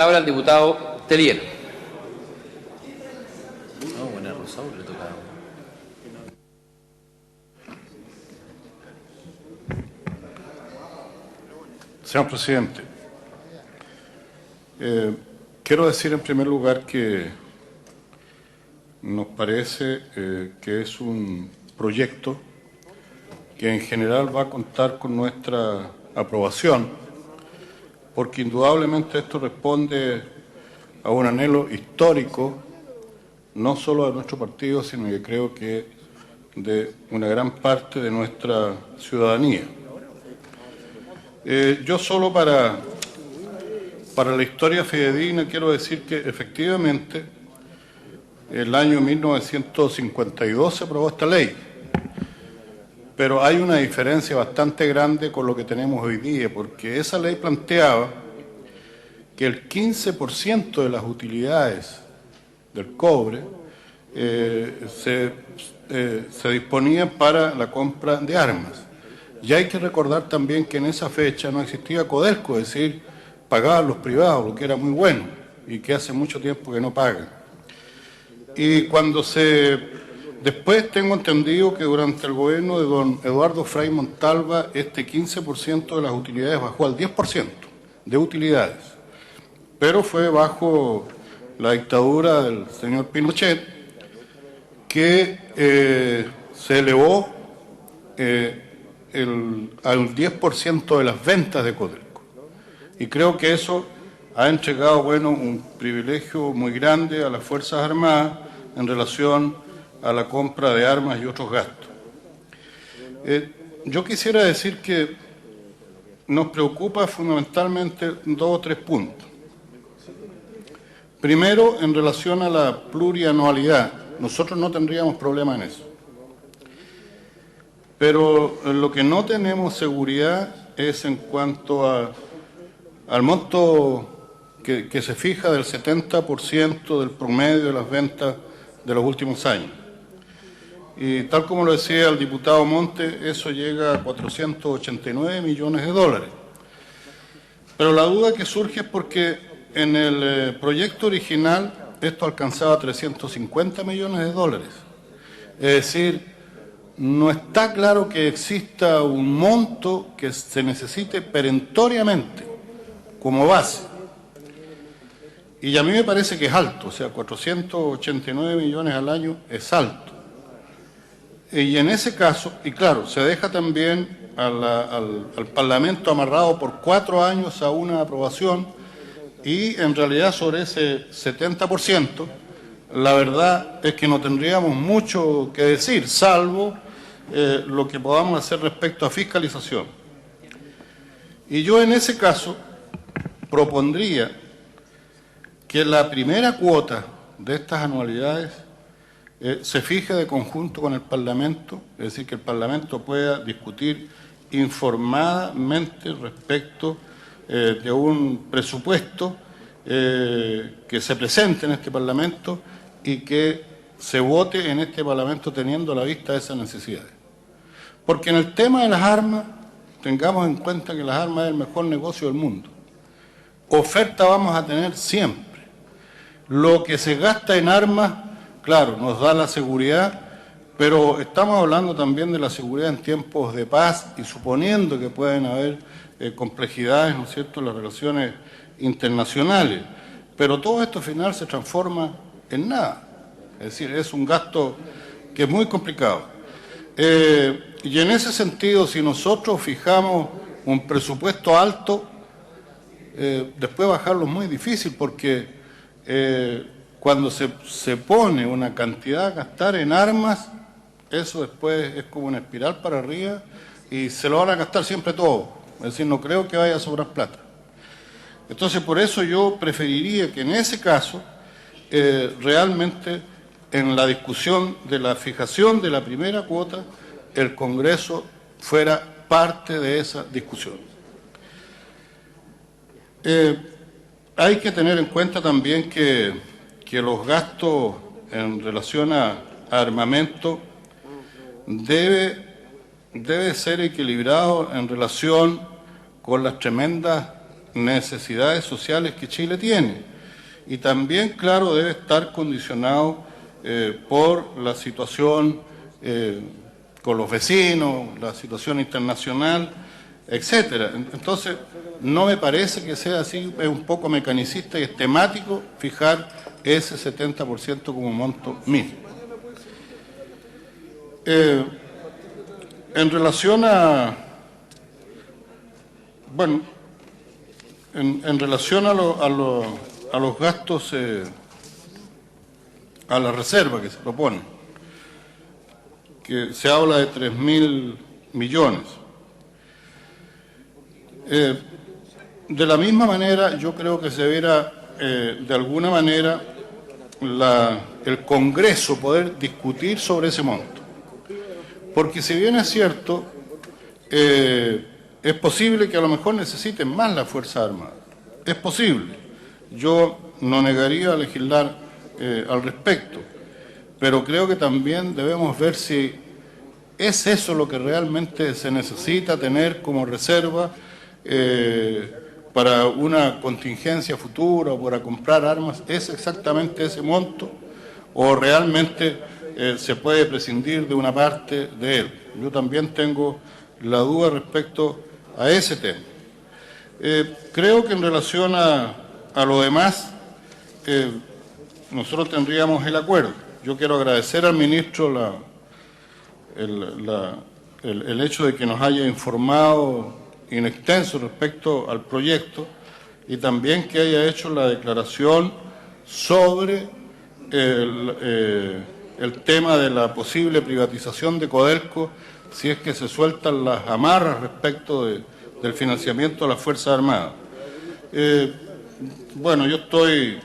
Ahora el diputado Telier. Señor presidente, quiero decir en primer lugar que nos parece que es un proyecto que en general va a contar con nuestra aprobación, porque indudablemente esto responde a un anhelo histórico, no solo de nuestro partido, sino que creo que de una gran parte de nuestra ciudadanía. Yo solo para la historia fidedigna quiero decir que efectivamente el año 1952 se aprobó esta ley, pero hay una diferencia bastante grande con lo que tenemos hoy día, porque esa ley planteaba que el 15% de las utilidades del cobre se disponían para la compra de armas. Y hay que recordar también que en esa fecha no existía Codelco, es decir, pagaban los privados, lo que era muy bueno, y que hace mucho tiempo que no pagan. Y después tengo entendido que durante el gobierno de don Eduardo Frei Montalva, este 15% de las utilidades bajó al 10% de utilidades. Pero fue bajo la dictadura del señor Pinochet que se elevó al 10% de las ventas de Codelco. Y creo que eso ha entregado, un privilegio muy grande a las Fuerzas Armadas en relación a la compra de armas y otros gastos. Yo quisiera decir que nos preocupa fundamentalmente 2 o 3 puntos. Primero, en relación a la plurianualidad, nosotros no tendríamos problema en eso. Pero lo que no tenemos seguridad es en cuanto al monto que se fija del 70% del promedio de las ventas de los últimos años. Y tal como lo decía el diputado Monte, eso llega a 489 millones de dólares. Pero la duda que surge es porque en el proyecto original esto alcanzaba 350 millones de dólares. Es decir, no está claro que exista un monto que se necesite perentoriamente como base. Y a mí me parece que es alto, o sea, 489 millones al año es alto. Y en ese caso, y claro, se deja también al Parlamento amarrado por 4 años a una aprobación, y en realidad sobre ese 70%, la verdad es que no tendríamos mucho que decir, salvo lo que podamos hacer respecto a fiscalización. Y yo en ese caso propondría que la primera cuota de estas anualidades se fije de conjunto con el Parlamento, es decir, que el Parlamento pueda discutir informadamente respecto de un presupuesto que se presente en este Parlamento y que se vote en este Parlamento teniendo a la vista esas necesidades. Porque en el tema de las armas, tengamos en cuenta que las armas es el mejor negocio del mundo. Oferta vamos a tener siempre. Lo que se gasta en armas, claro, nos da la seguridad, pero estamos hablando también de la seguridad en tiempos de paz y suponiendo que pueden haber complejidades, ¿no es cierto?, en las relaciones internacionales. Pero todo esto al final se transforma en nada. Es decir, es un gasto que es muy complicado. Y en ese sentido, si nosotros fijamos un presupuesto alto, después bajarlo es muy difícil porque cuando se pone una cantidad a gastar en armas, eso después es como una espiral para arriba y se lo van a gastar siempre todo. Es decir, no creo que vaya a sobrar plata. Entonces, por eso yo preferiría que en ese caso, realmente, en la discusión de la fijación de la primera cuota, el Congreso fuera parte de esa discusión. Hay que tener en cuenta también que los gastos en relación a armamento debe ser equilibrado en relación con las tremendas necesidades sociales que Chile tiene. Y también, claro, debe estar condicionado por la situación con los vecinos, la situación internacional, etcétera. Entonces, no me parece que sea así, es un poco mecanicista y es temático fijar ese 70% como monto mínimo. En relación a, bueno, en relación a los gastos, a la reserva que se propone, que se habla de 3.000 millones. De la misma manera, yo creo que se debiera, de alguna manera, el Congreso poder discutir sobre ese monto. Porque si bien es cierto, es posible que a lo mejor necesiten más las Fuerzas Armadas. Es posible. Yo no negaría legislar al respecto, pero creo que también debemos ver si es eso lo que realmente se necesita tener como reserva para una contingencia futura o para comprar armas. ¿Es exactamente ese monto o realmente se puede prescindir de una parte de él? Yo también tengo la duda respecto a ese tema. Creo que en relación a lo demás, nosotros tendríamos el acuerdo. Yo quiero agradecer al ministro el hecho de que nos haya informado in extenso respecto al proyecto y también que haya hecho la declaración sobre el tema de la posible privatización de Codelco si es que se sueltan las amarras respecto del financiamiento de las Fuerzas Armadas. Bueno, yo estoy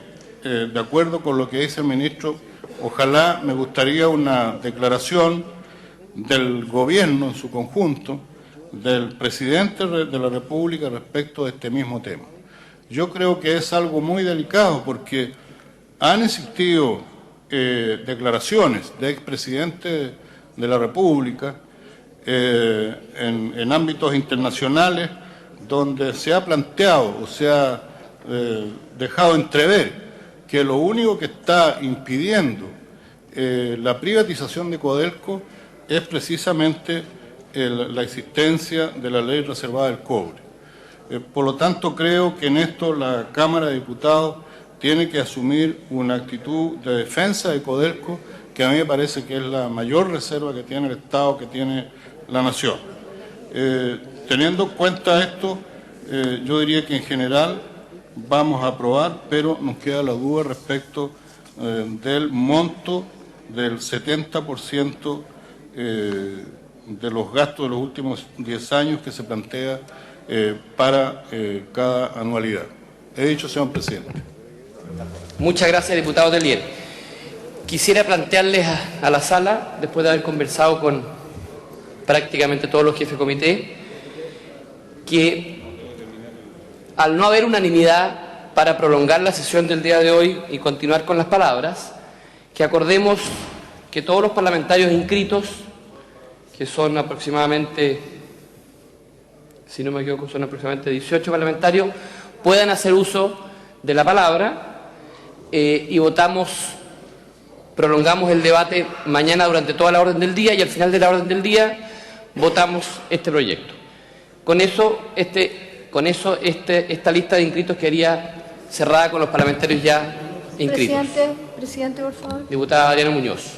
de acuerdo con lo que dice el ministro. Ojalá, me gustaría una declaración del gobierno en su conjunto, del presidente de la República respecto de este mismo tema. Yo creo que es algo muy delicado porque han existido declaraciones de expresidentes de la República en ámbitos internacionales donde se ha planteado o se ha dejado entrever que lo único que está impidiendo la privatización de Codelco es precisamente la existencia de la ley reservada del cobre. Por lo tanto, creo que en esto la Cámara de Diputados tiene que asumir una actitud de defensa de Codelco, que a mí me parece que es la mayor reserva que tiene el Estado, que tiene la Nación. Teniendo en cuenta esto, yo diría que en general vamos a aprobar, pero nos queda la duda respecto del monto del 70% de los gastos de los últimos 10 años que se plantea para cada anualidad. He dicho, señor presidente. Muchas gracias, diputado Tellier. Quisiera plantearles a la sala, después de haber conversado con prácticamente todos los jefes de comité, que al no haber unanimidad para prolongar la sesión del día de hoy y continuar con las palabras, que acordemos que todos los parlamentarios inscritos, que son aproximadamente, si no me equivoco, son aproximadamente 18 parlamentarios, puedan hacer uso de la palabra y prolongamos el debate mañana durante toda la orden del día y al final de la orden del día votamos este proyecto. Con eso, esta lista de inscritos quedaría cerrada con los parlamentarios ya inscritos. Presidente, por favor. Diputada Adriana Muñoz.